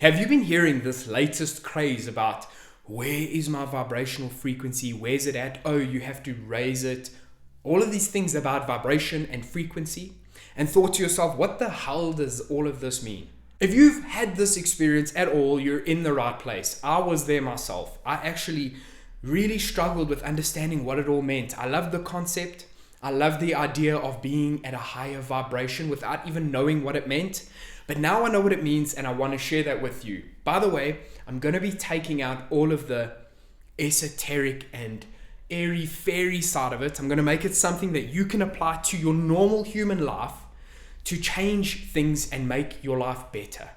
Have you been hearing this latest craze about where is my vibrational frequency? Where's it at? Oh, you have to raise it. All of these things about vibration and frequency, and thought to yourself, what the hell does all of this mean? If you've had this experience at all, you're in the right place. I was there myself. I actually really struggled with understanding what it all meant. I loved the concept. I loved the idea of being at a higher vibration without even knowing what it meant. But now I know what it means, and I want to share that with you. By the way, I'm going to be taking out all of the esoteric and airy fairy side of it. I'm going to make it something that you can apply to your normal human life to change things and make your life better.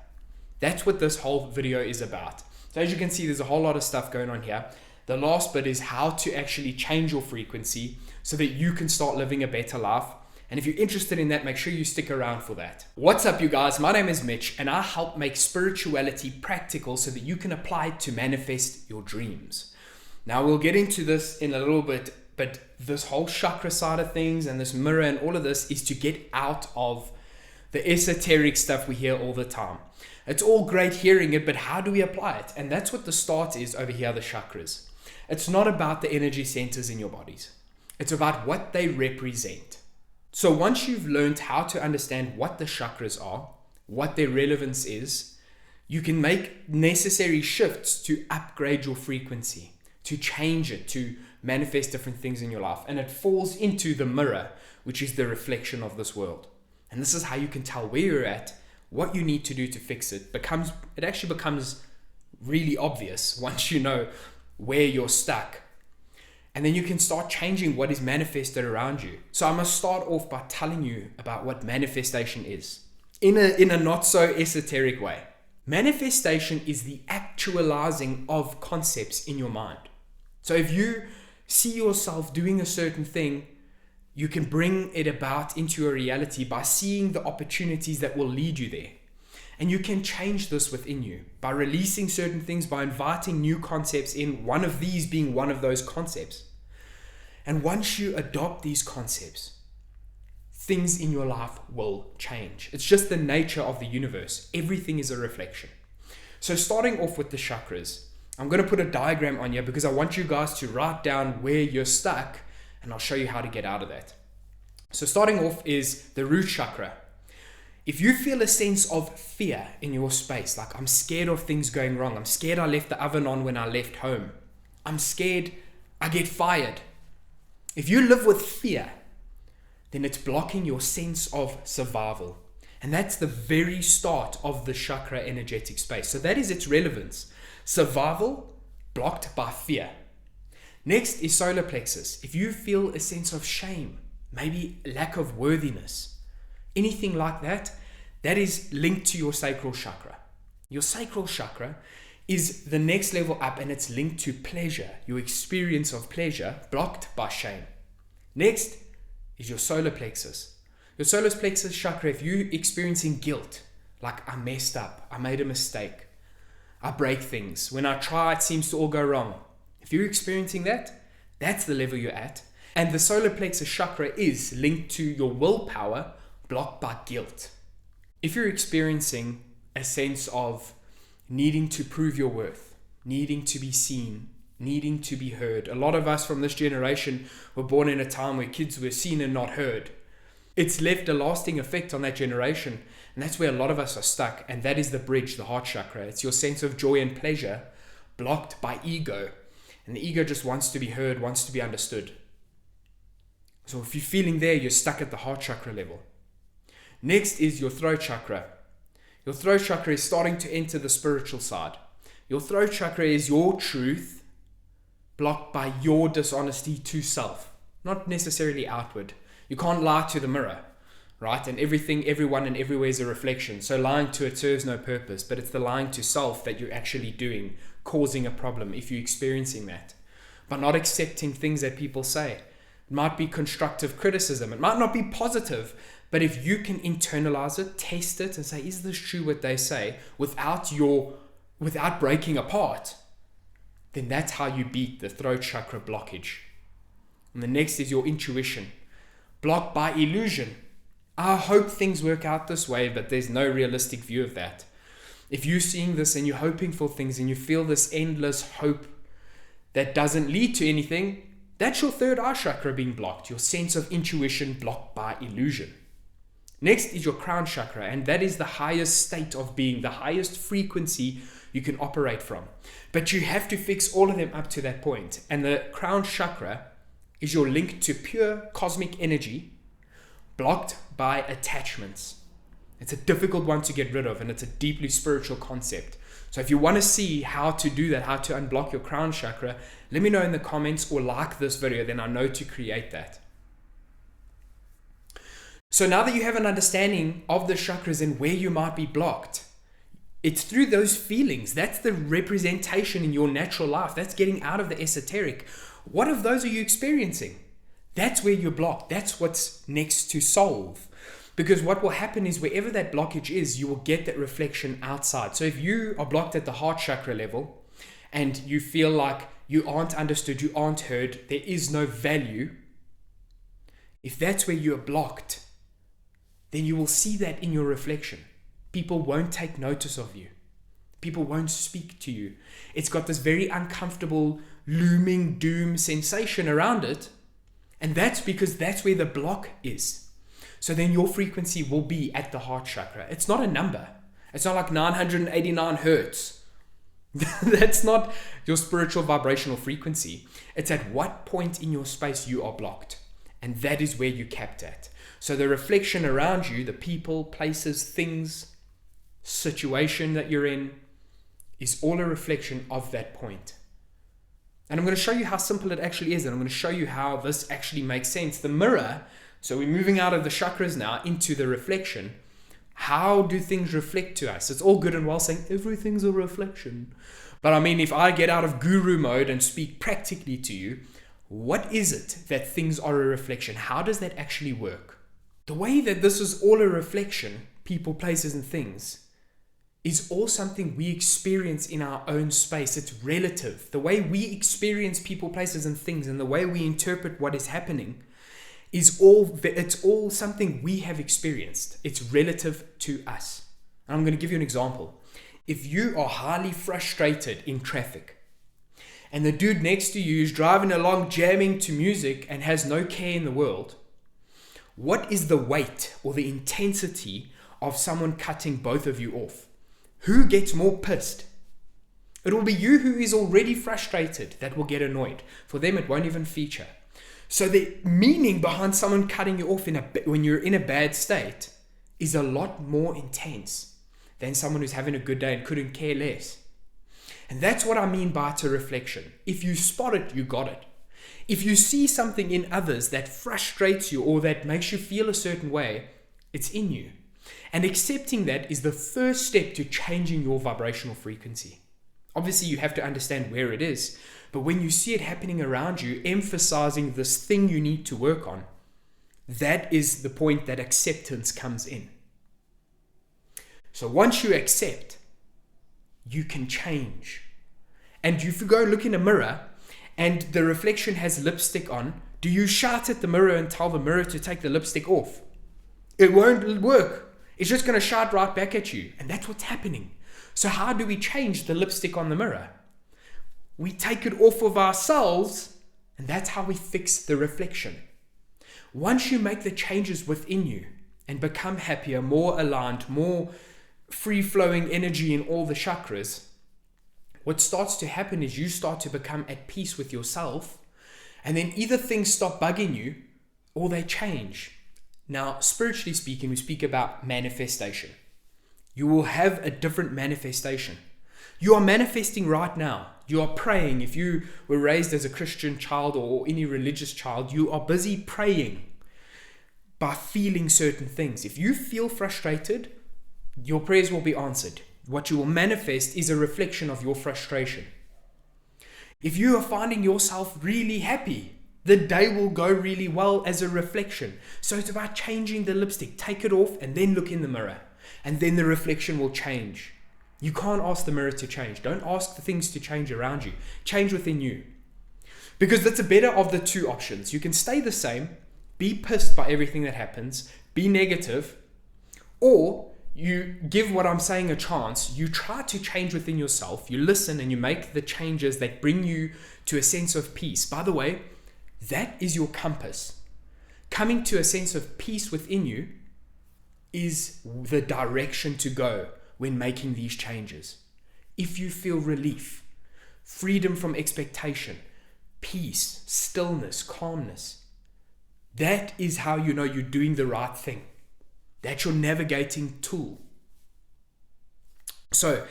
That's what this whole video is about. So as you can see, there's a whole lot of stuff going on here. The last bit is how to actually change your frequency so that you can start living a better life. And if you're interested in that, make sure you stick around for that. What's up, you guys? My name is Mitch, and I help make spirituality practical so that you can apply it to manifest your dreams. Now, we'll get into this in a little bit, but this whole chakra side of things and this mirror and all of this is to get out of the esoteric stuff we hear all the time. It's all great hearing it, but how do we apply it? And that's what the start is over here, the chakras. It's not about the energy centers in your bodies. It's about what they represent. So once you've learned how to understand what the chakras are, what their relevance is, you can make necessary shifts to upgrade your frequency, to change it, to manifest different things in your life. And it falls into the mirror, which is the reflection of this world. And this is how you can tell where you're at, what you need to do to fix it. It actually becomes really obvious once you know where you're stuck. And then you can start changing what is manifested around you. So I must start off by telling you about what manifestation is in a not so esoteric way. Manifestation is the actualizing of concepts in your mind. So if you see yourself doing a certain thing, you can bring it about into your reality by seeing the opportunities that will lead you there. And you can change this within you by releasing certain things, by inviting new concepts in, one of these being one of those concepts. And once you adopt these concepts, things in your life will change. It's just the nature of the universe. Everything is a reflection. So starting off with the chakras, I'm going to put a diagram on here because I want you guys to write down where you're stuck, and I'll show you how to get out of that. So starting off is the root chakra. If you feel a sense of fear in your space, like I'm scared of things going wrong, I'm scared I left the oven on when I left home, I'm scared I get fired. If you live with fear, then it's blocking your sense of survival. And that's the very start of the chakra energetic space. So that is its relevance. Survival blocked by fear. Next is solar plexus. If you feel a sense of shame, maybe lack of worthiness, anything like that, that is linked to your sacral chakra. Your sacral chakra is the next level up, and it's linked to pleasure, your experience of pleasure blocked by shame. Next is your solar plexus. Your solar plexus chakra, if you're experiencing guilt, like I messed up, I made a mistake, I break things, when I try it seems to all go wrong. If you're experiencing that, that's the level you're at. And the solar plexus chakra is linked to your willpower blocked by guilt. If you're experiencing a sense of needing to prove your worth, needing to be seen, needing to be heard. A lot of us from this generation were born in a time where kids were seen and not heard. It's left a lasting effect on that generation, and that's where a lot of us are stuck, and that is the bridge, the heart chakra. It's your sense of joy and pleasure blocked by ego, and the ego just wants to be heard, wants to be understood. So if you're feeling there, you're stuck at the heart chakra level. Next is your throat chakra. Your throat chakra is starting to enter the spiritual side. Your throat chakra is your truth blocked by your dishonesty to self, not necessarily outward. You can't lie to the mirror, right? And everything, everyone, and everywhere is a reflection. So lying to it serves no purpose, but it's the lying to self that you're actually doing, causing a problem if you're experiencing that. By not accepting things that people say. It might be constructive criticism. It might not be positive, but if you can internalize it, test it, and say, is this true what they say, without breaking apart, then that's how you beat the throat chakra blockage. And the next is your intuition. Blocked by illusion. I hope things work out this way, but there's no realistic view of that. If you're seeing this and you're hoping for things and you feel this endless hope that doesn't lead to anything, that's your third eye chakra being blocked, your sense of intuition blocked by illusion. Next is your crown chakra, and that is the highest state of being, the highest frequency you can operate from. But you have to fix all of them up to that point. And the crown chakra is your link to pure cosmic energy blocked by attachments. It's a difficult one to get rid of, and it's a deeply spiritual concept. So if you want to see how to do that, how to unblock your crown chakra, let me know in the comments or like this video, then I know to create that. So now that you have an understanding of the chakras and where you might be blocked, it's through those feelings. That's the representation in your natural life. That's getting out of the esoteric. What of those are you experiencing? That's where you're blocked. That's what's next to solve. Because what will happen is wherever that blockage is, you will get that reflection outside. So if you are blocked at the heart chakra level and you feel like you aren't understood, you aren't heard, there is no value, if that's where you are blocked, then you will see that in your reflection. People won't take notice of you. People won't speak to you. It's got this very uncomfortable, looming doom sensation around it. And that's because that's where the block is. So then your frequency will be at the heart chakra. It's not a number. It's not like 989 hertz. That's not your spiritual vibrational frequency. It's at what point in your space you are blocked. And that is where you capped at. So the reflection around you, the people, places, things, situation that you're in, is all a reflection of that point. And I'm going to show you how simple it actually is. And I'm going to show you how this actually makes sense. The mirror, so we're moving out of the chakras now into the reflection. How do things reflect to us? It's all good and well saying everything's a reflection. But I mean, if I get out of guru mode and speak practically to you, what is it that things are a reflection? How does that actually work? The way that this is all a reflection, people, places, and things, is all something we experience in our own space. It's relative. The way we experience people, places, and things, and the way we interpret what is happening it's all something we have experienced. It's relative to us. And I'm going to give you an example. If you are highly frustrated in traffic, and the dude next to you is driving along jamming to music and has no care in the world, what is the weight or the intensity of someone cutting both of you off? Who gets more pissed? It will be you who is already frustrated that will get annoyed. For them, it won't even feature. So the meaning behind someone cutting you off when you're in a bad state is a lot more intense than someone who's having a good day and couldn't care less. And that's what I mean by it's a reflection. If you spot it, you got it. If you see something in others that frustrates you or that makes you feel a certain way, it's in you. And accepting that is the first step to changing your vibrational frequency. Obviously, you have to understand where it is. But when you see it happening around you, emphasizing this thing you need to work on, that is the point that acceptance comes in. So once you accept, you can change. And if you go look in a mirror and the reflection has lipstick on, do you shout at the mirror and tell the mirror to take the lipstick off? It won't work. It's just going to shout right back at you. And that's what's happening. So how do we change the lipstick on the mirror? We take it off of ourselves, and that's how we fix the reflection. Once you make the changes within you and become happier, more aligned, more free-flowing energy in all the chakras, what starts to happen is you start to become at peace with yourself, and then either things stop bugging you or they change. Now, spiritually speaking, we speak about manifestation. You will have a different manifestation. You are manifesting right now. You are praying. If you were raised as a Christian child or any religious child, you are busy praying by feeling certain things. If you feel frustrated, your prayers will be answered. What you will manifest is a reflection of your frustration. If you are finding yourself really happy, the day will go really well as a reflection. So it's about changing the lipstick. Take it off and then look in the mirror. And then the reflection will change. You can't ask the mirror to change. Don't ask the things to change around you. Change within you. Because that's a better of the two options. You can stay the same, be pissed by everything that happens, be negative, or you give what I'm saying a chance, you try to change within yourself, you listen and you make the changes that bring you to a sense of peace. By the way, that is your compass. Coming to a sense of peace within you is the direction to go when making these changes. If you feel relief, freedom from expectation, peace, stillness, calmness, that is how you know you're doing the right thing. That's your navigating tool. So,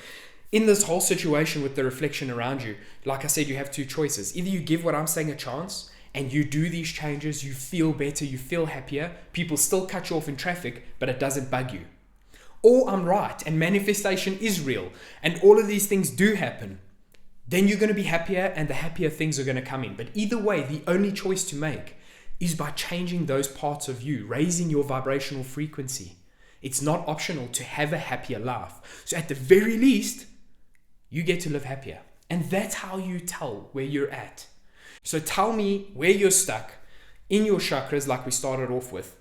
in this whole situation with the reflection around you, like I said, you have two choices. Either you give what I'm saying a chance and you do these changes, you feel better, you feel happier, people still cut you off in traffic, but it doesn't bug you. Or I'm right and manifestation is real and all of these things do happen. Then you're going to be happier and the happier things are going to come in. But either way, the only choice to make is by changing those parts of you, raising your vibrational frequency. It's not optional to have a happier life. So at the very least, you get to live happier. And that's how you tell where you're at. So tell me where you're stuck in your chakras, like we started off with.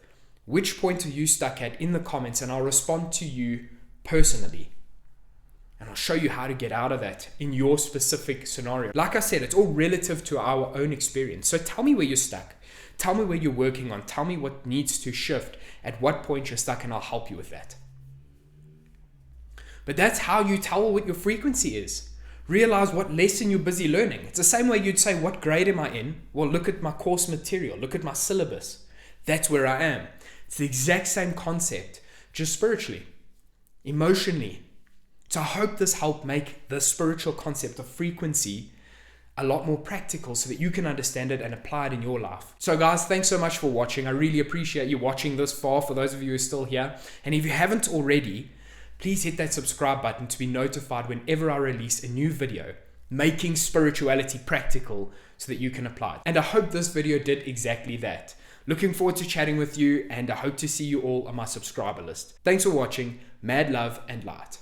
Which point are you stuck at in the comments, and I'll respond to you personally. And I'll show you how to get out of that in your specific scenario. Like I said, it's all relative to our own experience. So tell me where you're stuck. Tell me where you're working on. Tell me what needs to shift, at what point you're stuck, and I'll help you with that. But that's how you tell what your frequency is. Realize what lesson you're busy learning. It's the same way you'd say, what grade am I in? Well, look at my course material. Look at my syllabus. That's where I am. It's the exact same concept, just spiritually, emotionally. So I hope this helped make the spiritual concept of frequency a lot more practical so that you can understand it and apply it in your life. So guys, thanks so much for watching. I really appreciate you watching this far, for those of you who are still here. And if you haven't already, please hit that subscribe button to be notified whenever I release a new video, making spirituality practical so that you can apply it. And I hope this video did exactly that. Looking forward to chatting with you, and I hope to see you all on my subscriber list. Thanks for watching. Mad love and light.